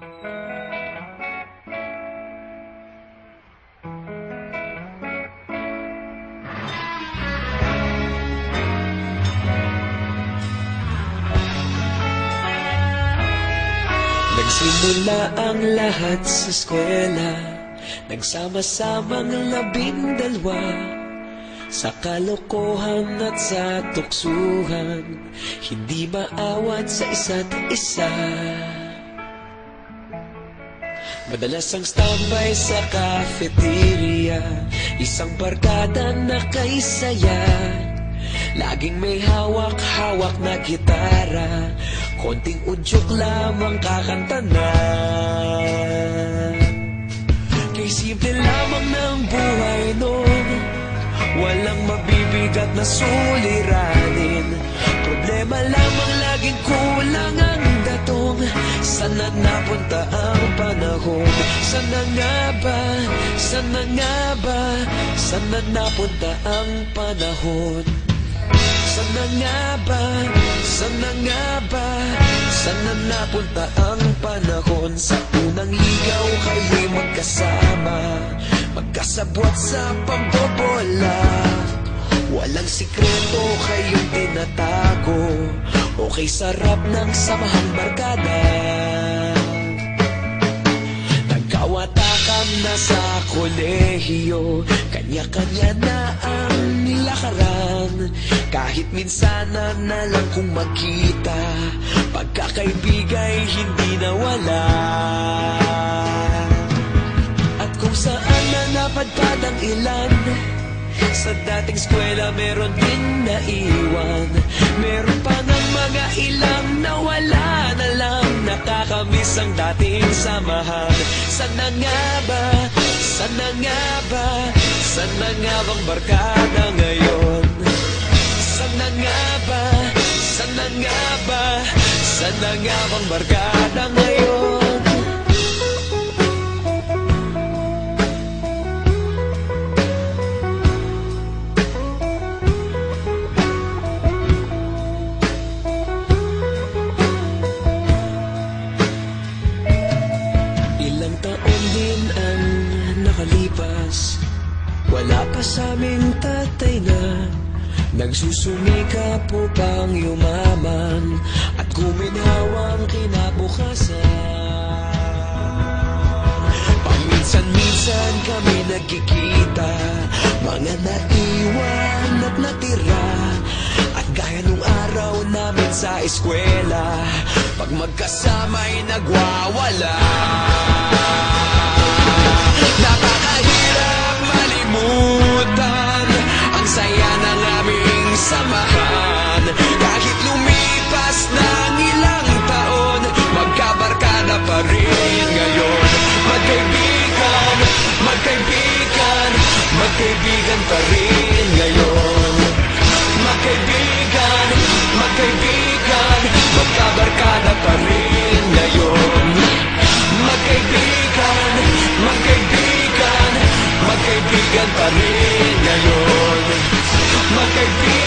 Nagsimula ang lahat sa eskwela, nagsama-samang 12 sa kalokohan at sa tuksuhan, hindi maawat sa isa't isa. Madalas ang standby sa cafeteria, isang barkada na kaisaya, laging may hawak-hawak na gitara, konting udyok lamang kakanta na. Kay simple lamang ng buhay noon, walang mabibigat na suliranin, problema lamang laging kulang ang datong. Sana napunta ang panahon? Sana nga ba? Sana nga ba? Sana napunta ang panahon? Sana nga ba? Sana nga ba? Sana napunta ang panahon? Sa unang ligaw kayo'y magkasama, magkasabwat sa pambobola, walang sikreto kayong tinatago, okay sarap ng samahang barkada. Nagkawatakan na sa kolehiyo, kanya-kanya na ang nilakaran, kahit minsan na lang kung magkita, pagkakaibigay hindi nawala. At kung saan na napadpad ang ilan, sa dating eskwela meron din naiwan, meron pa ng mga ilang nawala na lang, nakakamiss ang dating samahan. Sana nga ba? Sana nga ba? Sana nga bang barkada ngayon? Sana nga ba? Sana nga ba? Sana nga bang barkada ngayon? Ilang taon din ang nakalipas, wala pa sa aming tatay na nagsusumikap upang yumaman at guminhawang kinabukasan. Paminsan-minsan kami nagkikita, mga naiwan at natira, at gaya nung araw namin sa eskwela, pag magkasama'y nagwawala. Napakahirap malimutan ang saya ng aming samahan, kahit lumipas ng ilang taon, magkabarkada pa rin ngayon. Magkaibigan, magkaibigan, magkaibigan pa rin ngayon. Magkaibigan, magkaibigan, magkabarkada pa rin ngayon. Magkaibigan, magkaibigan, magkaibigan pa rin ngayon. Magkaibigan.